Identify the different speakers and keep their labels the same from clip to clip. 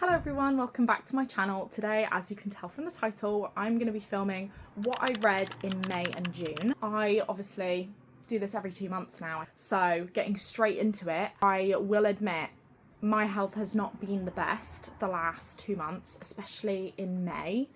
Speaker 1: Hello everyone, welcome back to my channel. Today, as you can tell from the title, I'm going to be filming what I read in May and June. I obviously do this every 2 months now, so getting straight into it, I will admit my health has not been the best the last 2 months, especially in May.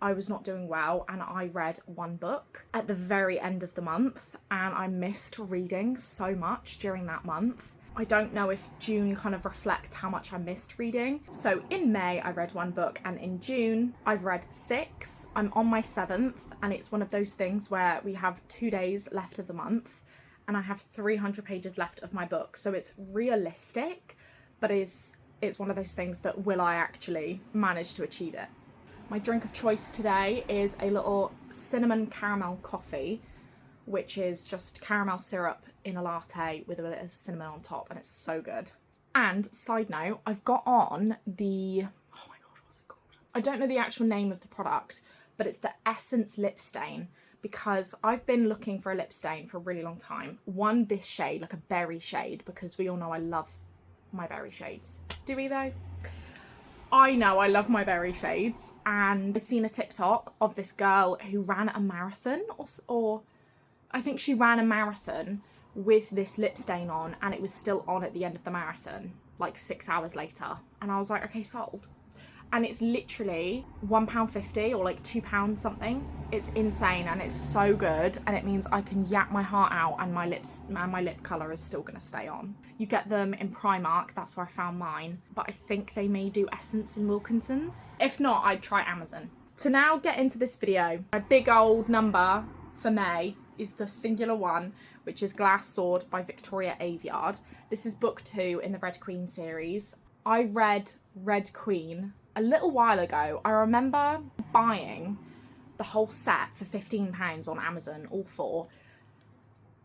Speaker 1: I was not doing well and I read one book at the very end of the month and I missed reading so much during that month. I don't know if June kind of reflects how much I missed reading. So in May, I read one book, and in June, I've read 6. I'm on my 7th, and it's one of those things where we have 2 days left of the month, and I have 300 pages left of my book. So it's realistic, but it's one of those things that will I actually manage to achieve it? My drink of choice today is a little cinnamon caramel coffee, which is just caramel syrup in a latte with a bit of cinnamon on top, and it's so good. And side note, I've got on the, oh my god, what's it called? I don't know the actual name of the product, but it's the Essence lip stain, because I've been looking for a lip stain for a really long time. One, this shade, like a berry shade, because we all know I love my berry shades. Do we though? I know I love my berry shades, and I've seen a TikTok of this girl who ran a marathon, or I think she ran a marathon with this lip stain on, and it was still on at the end of the marathon, like 6 hours later. And I was like, okay, sold. And it's literally £1.50 or like £2 something. It's insane and it's so good, and it means I can yap my heart out and my lip colour is still gonna stay on. You get them in Primark, that's where I found mine, but I think they may do Essence in Wilkinson's. If not, I'd try Amazon. To now get into this video, my big old number for May is the singular one, which is Glass Sword by Victoria Aveyard. This is book 2 in the Red Queen series. I read Red Queen a little while ago. I remember buying the whole set for £15 on Amazon, all 4,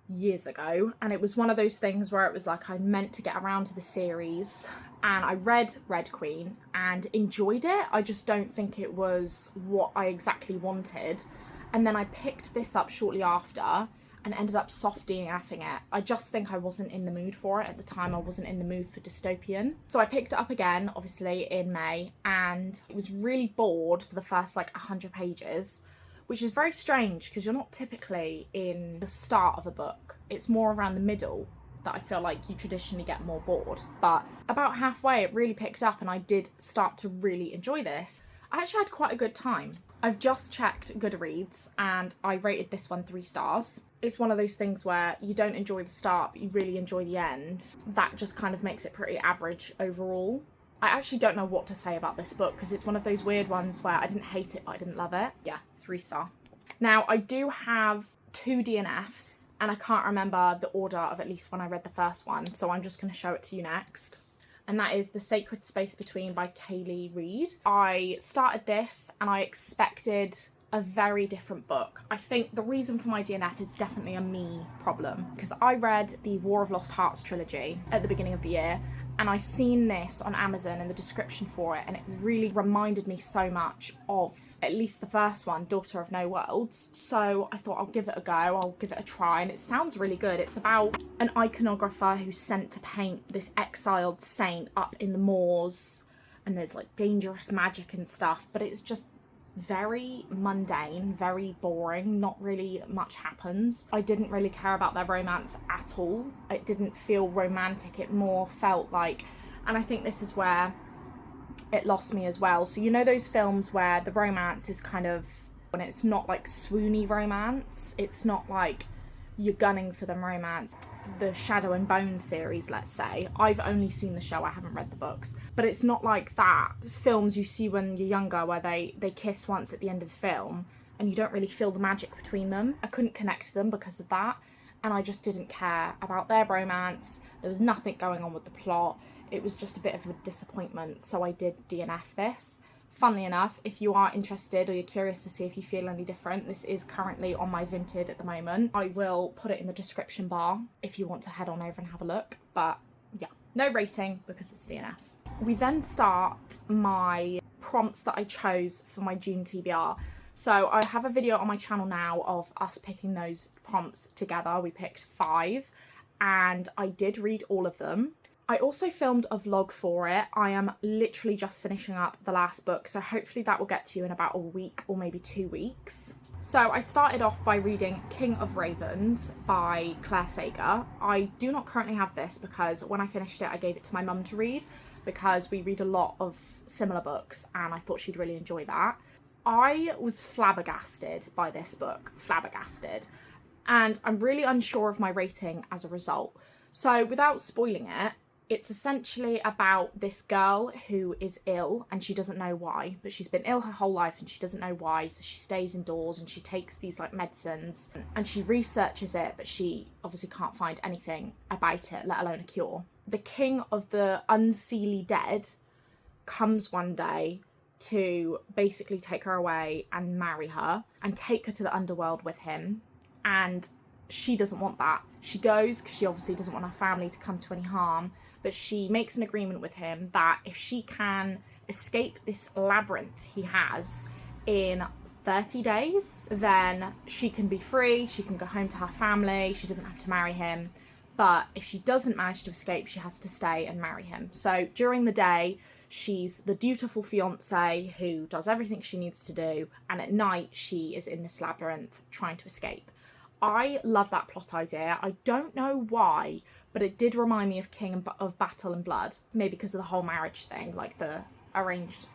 Speaker 1: years ago, and it was one of those things where it was like I meant to get around to the series, and I read Red Queen and enjoyed it. I just don't think it was what I exactly wanted. And then I picked this up shortly after and ended up soft DNFing it. I just think I wasn't in the mood for it at the time. I wasn't in the mood for dystopian. So I picked it up again, obviously, in May, and I was really bored for the first like 100 pages, which is very strange because you're not typically in the start of a book. It's more around the middle that I feel like you traditionally get more bored. But about halfway, it really picked up and I did start to really enjoy this. I actually had quite a good time. I've just checked Goodreads and I rated this one 3 stars. It's one of those things where you don't enjoy the start, but you really enjoy the end. That just kind of makes it pretty average overall. I actually don't know what to say about this book because it's one of those weird ones where I didn't hate it, but I didn't love it. Yeah, 3 star. Now, I do have 2 DNFs and I can't remember the order of at least when I read the first one, so I'm just going to show it to you next. And that is The Sacred Space Between by Kaylee Reid. I started this and I expected a very different book. I think the reason for my DNF is definitely a me problem, because I read the War of Lost Hearts trilogy at the beginning of the year, and I seen this on Amazon in the description for it, and it really reminded me so much of at least the first one, Daughter of No Worlds. So I thought I'll give it a go, I'll give it a try, and it sounds really good. It's about an iconographer who's sent to paint this exiled saint up in the moors, and there's like dangerous magic and stuff, but it's just very mundane, very boring, not really much happens. I didn't really care about their romance at all. It didn't feel romantic, it more felt like, and I think this is where it lost me as well. So you know those films where the romance is kind of, when it's not like swoony romance, it's not like you're gunning for the romance. The Shadow and Bone series, let's say, I've only seen the show, I haven't read the books, but it's not like that. Films you see when you're younger where they kiss once at the end of the film and you don't really feel the magic between them. I couldn't connect to them because of that, and I just didn't care about their romance. There was nothing going on with the plot. It was just a bit of a disappointment, so I did DNF this. Funnily enough, if you are interested or you're curious to see if you feel any different, this is currently on my Vinted at the moment. I will put it in the description bar if you want to head on over and have a look. But yeah, no rating because it's DNF. We then start my prompts that I chose for my June TBR. So I have a video on my channel now of us picking those prompts together. We picked 5 and I did read all of them. I also filmed a vlog for it. I am literally just finishing up the last book, so hopefully that will get to you in about a week or maybe 2 weeks. So I started off by reading King of Ravens by Claire Sager. I do not currently have this because when I finished it, I gave it to my mum to read because we read a lot of similar books and I thought she'd really enjoy that. I was flabbergasted by this book, flabbergasted, and I'm really unsure of my rating as a result. So without spoiling it, it's essentially about this girl who is ill and she doesn't know why, but she's been ill her whole life and she doesn't know why, so she stays indoors and she takes these like medicines and she researches it, but she obviously can't find anything about it, let alone a cure. The king of the Unseelie Dead comes one day to basically take her away and marry her and take her to the underworld with him, and she doesn't want that. She goes because she obviously doesn't want her family to come to any harm, but she makes an agreement with him that if she can escape this labyrinth he has in 30 days, then she can be free, she can go home to her family, she doesn't have to marry him. But if she doesn't manage to escape, she has to stay and marry him. So during the day, she's the dutiful fiance who does everything she needs to do, and at night she is in this labyrinth trying to escape. I love that plot idea. I don't know why, but it did remind me of King of Battle and Blood. Maybe because of the whole marriage thing, like the arranged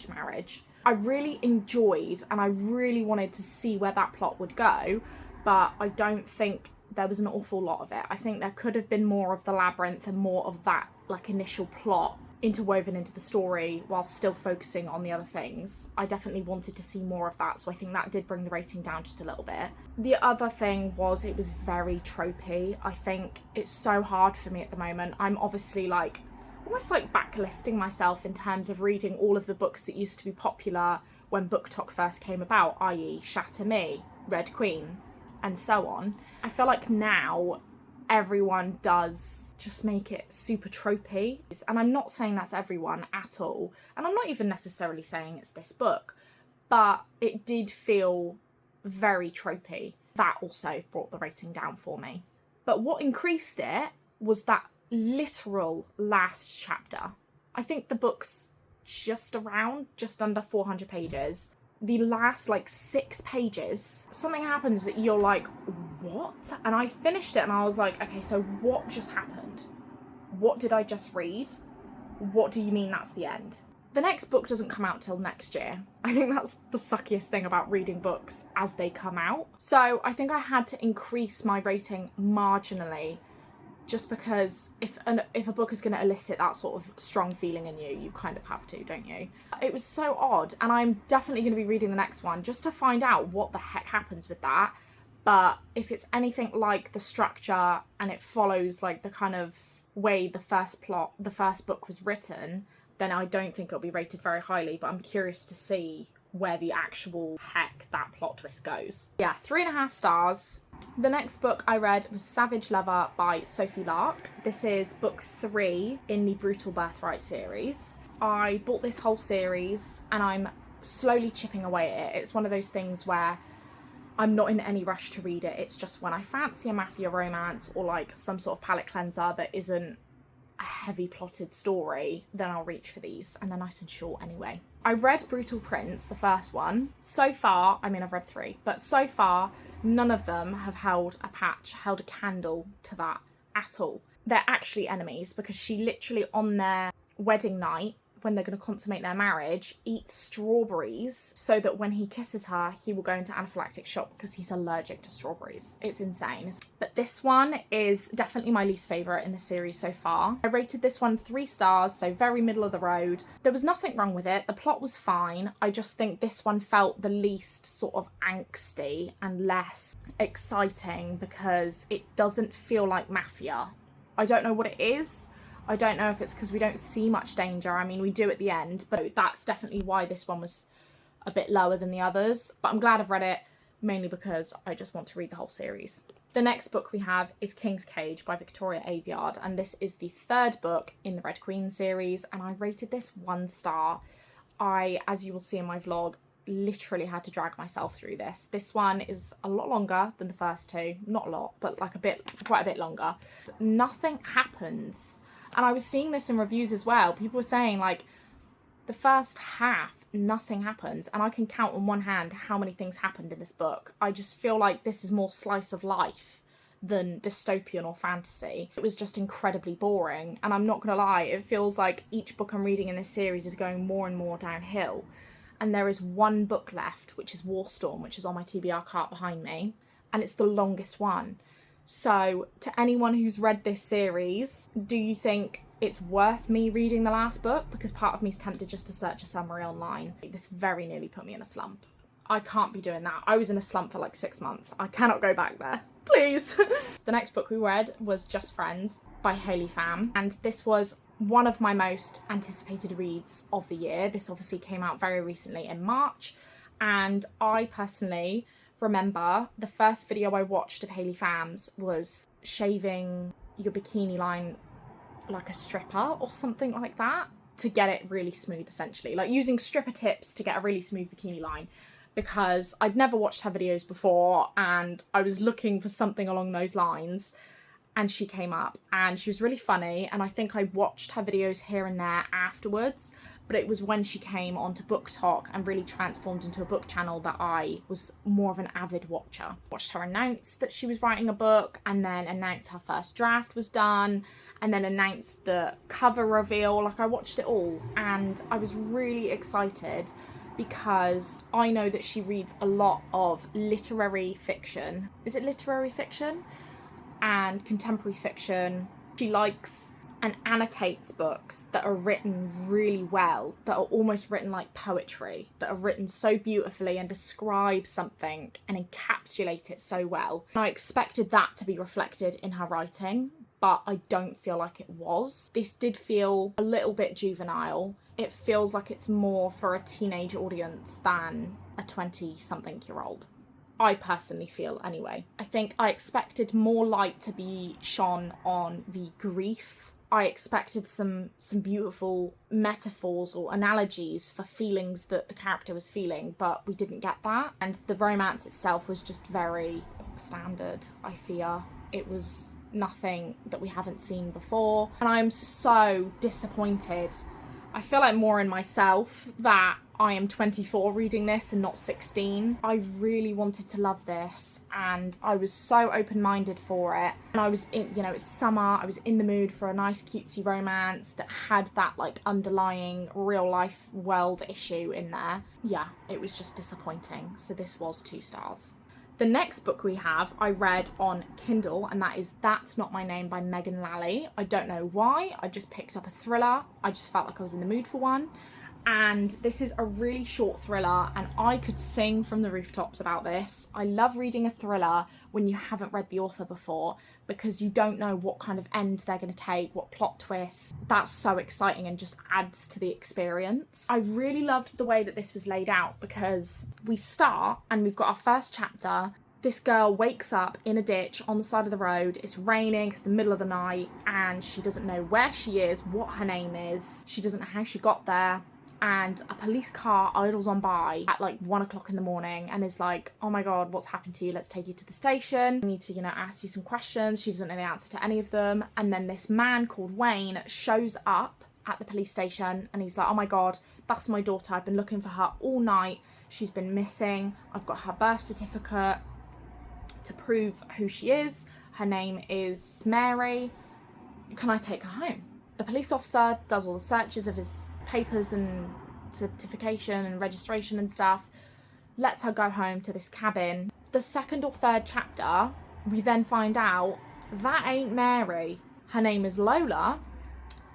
Speaker 1: marriage. I really enjoyed and I really wanted to see where that plot would go, but I don't think there was an awful lot of it. I think there could have been more of the labyrinth and more of that like initial plot interwoven into the story while still focusing on the other things. I definitely wanted to see more of that, so I think that did bring the rating down just a little bit. The other thing was it was very tropey. I think it's so hard for me at the moment. I'm obviously like almost like backlisting myself in terms of reading all of the books that used to be popular when BookTok first came about, i.e. Shatter Me, Red Queen, and so on. I feel like now everyone does just make it super tropey, and I'm not saying that's everyone at all, and I'm not even necessarily saying it's this book, but it did feel very tropey. That also brought the rating down for me. But what increased it was that literal last chapter. I think the book's just under 400 pages. The last like 6 pages, something happens that you're like, what? And I finished it and I was like, okay, so what just happened? What did I just read? What do you mean that's the end? The next book doesn't come out till next year. I think that's the suckiest thing about reading books as they come out. So I think I had to increase my rating marginally, just because if a book is going to elicit that sort of strong feeling in you, you kind of have to, don't you? It was so odd, and I'm definitely going to be reading the next one just to find out what the heck happens with that. But if it's anything like the structure and it follows like the kind of way the first book was written, then I don't think it'll be rated very highly, but I'm curious to see where the actual heck that plot twist goes. Yeah, 3.5 stars. The next book I read was Savage Lover by Sophie Lark. This is book 3 in the Brutal Birthright series. I bought this whole series and I'm slowly chipping away at it. It's one of those things where I'm not in any rush to read it. It's just when I fancy a mafia romance or like some sort of palate cleanser that isn't a heavy plotted story, then I'll reach for these, and they're nice and short anyway. I read Brutal Prince, the first one. So far, I mean I've read 3, but so far none of them have held a candle to that at all. They're actually enemies because she literally on their wedding night, when they're going to consummate their marriage, eats strawberries so that when he kisses her, he will go into anaphylactic shock because he's allergic to strawberries. It's insane. But this one is definitely my least favourite in the series so far. I rated this one 3 stars, so very middle of the road. There was nothing wrong with it. The plot was fine. I just think this one felt the least sort of angsty and less exciting because it doesn't feel like mafia. I don't know what it is. I don't know if it's because we don't see much danger. I mean, we do at the end, but that's definitely why this one was a bit lower than the others. But I'm glad I've read it, mainly because I just want to read the whole series. The next book we have is King's Cage by Victoria Aveyard, and this is the 3rd book in the Red Queen series, and I rated this 1 star. As you will see in my vlog, literally had to drag myself through this. This one is a lot longer than the first two. Not a lot, but like quite a bit longer. Nothing happens. And I was seeing this in reviews as well. People were saying like the first half, nothing happens. And I can count on one hand how many things happened in this book. I just feel like this is more slice of life than dystopian or fantasy. It was just incredibly boring. And I'm not gonna lie, it feels like each book I'm reading in this series is going more and more downhill. And there is one book left, which is Warstorm, which is on my TBR cart behind me. And it's the longest one. So to anyone who's read this series, do you think it's worth me reading the last book? Because part of me is tempted just to search a summary online. This very nearly put me in a slump. I can't be doing that. I was in a slump for like 6 months. I cannot go back there. Please. The next book we read was Just Friends by Hayley Pham. And this was one of my most anticipated reads of the year. This obviously came out very recently in March. And I personally remember the first video I watched of Hayley Pham's was shaving your bikini line like a stripper or something like that to get it really smooth, essentially. Like using stripper tips to get a really smooth bikini line, because I'd never watched her videos before and I was looking for something along those lines, and she came up and she was really funny, and I think I watched her videos here and there afterwards, but it was when she came onto BookTok and really transformed into a book channel that I was more of an avid watcher. Watched her announce that she was writing a book, and then announce her first draft was done, and then announce the cover reveal. Like, I watched it all and I was really excited because I know that she reads a lot of literary fiction. Is it literary fiction? And contemporary fiction. She likes and annotates books that are written really well, that are almost written like poetry, that are written so beautifully and describe something and encapsulate it so well. And I expected that to be reflected in her writing, but I don't feel like it was. This did feel a little bit juvenile. It feels like it's more for a teenage audience than a 20-something-year-old. I personally feel anyway. I think I expected more light to be shone on the grief. I expected some beautiful metaphors or analogies for feelings that the character was feeling, but we didn't get that. And the romance itself was just very standard, I fear. It was nothing that we haven't seen before. And I am so disappointed. I feel like more in myself that I am 24 reading this and not 16. I really wanted to love this and I was so open-minded for it. And I was in, it's summer, I was in the mood for a nice cutesy romance that had that like underlying real life world issue in there. Yeah, it was just disappointing. So this was 2 stars. The next book we have, I read on Kindle, and that is That's Not My Name by Megan Lally. I don't know why, I just picked up a thriller. I just felt like I was in the mood for one. And this is a really short thriller, and I could sing from the rooftops about this. I love reading a thriller when you haven't read the author before, because you don't know what kind of end they're going to take, what plot twists. That's so exciting and just adds to the experience. I really loved the way that this was laid out, because we start and we've got our first chapter. This girl wakes up in a ditch on the side of the road. It's raining, it's the middle of the night, and she doesn't know where she is, what her name is. She doesn't know how she got there. And a police car idles on by at like 1 o'clock in the morning and is like, oh my God, what's happened to you? Let's take you to the station. We need to, ask you some questions. She doesn't know the answer to any of them. And then this man called Wayne shows up at the police station and he's like, oh my God, that's my daughter. I've been looking for her all night. She's been missing. I've got her birth certificate to prove who she is. Her name is Mary. Can I take her home? The police officer does all the searches of his papers and certification and registration and stuff, lets her go home to this cabin. The second or third chapter, we then find out that ain't Mary. Her name is Lola,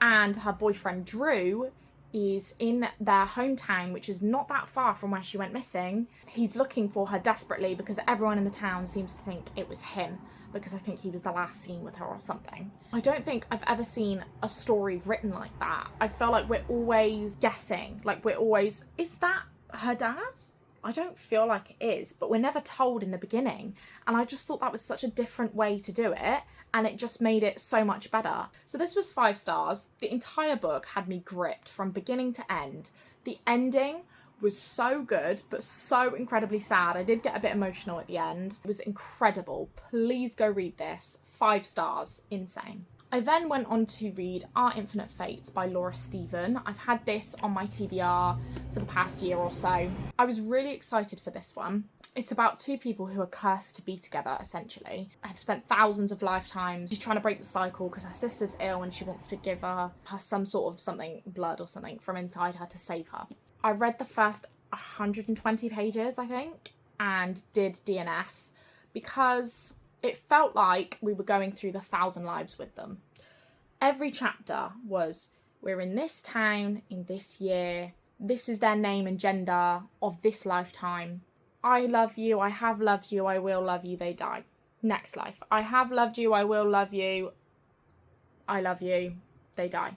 Speaker 1: and her boyfriend Drew is in their hometown, which is not that far from where she went missing. He's looking for her desperately because everyone in the town seems to think it was him, because I think he was the last seen with her or something. I don't think I've ever seen a story written like that. I feel like we're always guessing, is that her dad? I don't feel like it is, but we're never told in the beginning. And I just thought that was such a different way to do it, and it just made it so much better. So this was 5 stars. The entire book had me gripped from beginning to end. The ending was so good, but so incredibly sad. I did get a bit emotional at the end. It was incredible. Please go read this. 5 stars. Insane. I then went on to read Our Infinite Fates by Laura Stephen. I've had this on my TBR for the past year or so. I was really excited for this one. It's about 2 people who are cursed to be together, essentially. Have spent thousands of lifetimes. She's trying to break the cycle because her sister's ill and she wants to give her some sort of something, blood or something, from inside her to save her. I read the first 120 pages, I think, and did DNF because it felt like we were going through the 1,000 lives with them. Every chapter was, we're in this town, in this year, this is their name and gender of this lifetime. I love you, I have loved you, I will love you, they die. Next life. I have loved you, I will love you, I love you, they die.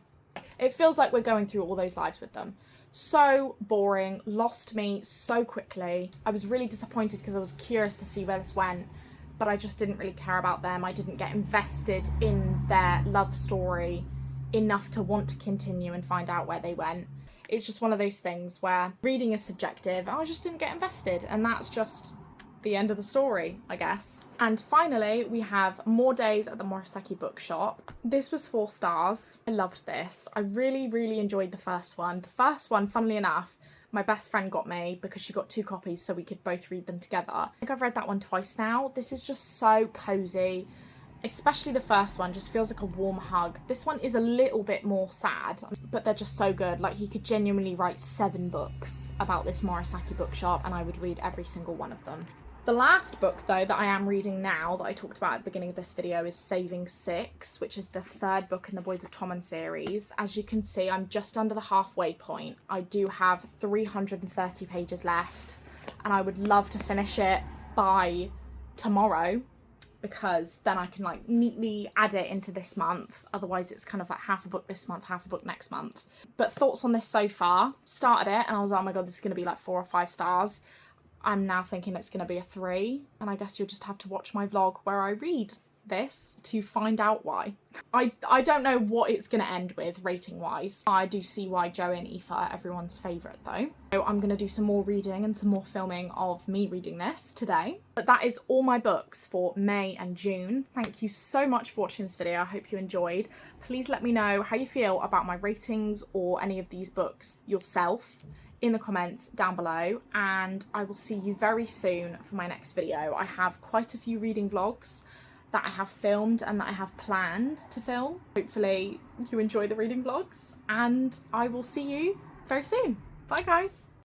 Speaker 1: It feels like we're going through all those lives with them. So boring, lost me so quickly. I was really disappointed because I was curious to see where this went, but I just didn't really care about them. I didn't get invested in their love story enough to want to continue and find out where they went. It's just one of those things where reading is subjective. I just didn't get invested, and that's just the end of the story, I guess. And finally, we have More Days at the Murasaki Bookshop. This was 4 stars. I loved this. I really, really enjoyed the first one. The first one, funnily enough, my best friend got me because she got 2 copies so we could both read them together. I think I've read that one twice now. This is just so cozy. Especially the first one just feels like a warm hug. This one is a little bit more sad, but they're just so good. Like, he could genuinely write 7 books about this Murasaki Bookshop and I would read every single one of them. The last book, though, that I am reading now, that I talked about at the beginning of this video, is Saving Six, which is the 3rd book in the Boys of Tommen series. As you can see, I'm just under the halfway point. I do have 330 pages left, and I would love to finish it by tomorrow, because then I can, like, neatly add it into this month. Otherwise, it's kind of like half a book this month, half a book next month. But thoughts on this so far? Started it, and I was like, oh my god, this is going to be like 4 or 5 stars. I'm now thinking it's going to be a 3, and I guess you'll just have to watch my vlog where I read this to find out why. I don't know what it's going to end with rating wise. I do see why Joey and Aoife are everyone's favourite though. So I'm going to do some more reading and some more filming of me reading this today. But that is all my books for May and June. Thank you so much for watching this video. I hope you enjoyed. Please let me know how you feel about my ratings or any of these books yourself in the comments down below, and I will see you very soon for my next video. I have quite a few reading vlogs that I have filmed and that I have planned to film. Hopefully you enjoy the reading vlogs, and I will see you very soon. Bye guys.